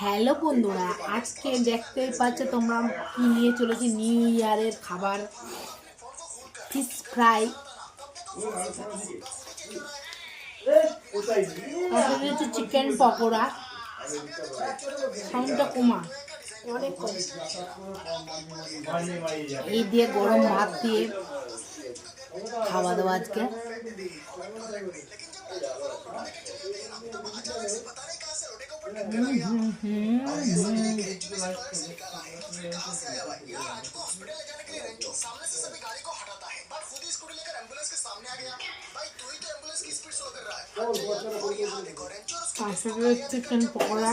Hello বন্ধুরা, আজকে দেখতে পাচ্ছ তোমরা কি নিয়ে চলেছি নিউ ইয়ারের খাবার, ফিশ ফ্রাই, হচ্ছে চিকেন পকোড়া। সাউন্ডটা কমা, অনেক কম। এই দিয়ে গরম ভাত দিয়ে খাওয়া দাওয়া আজকে। চিকেন পকোড়া,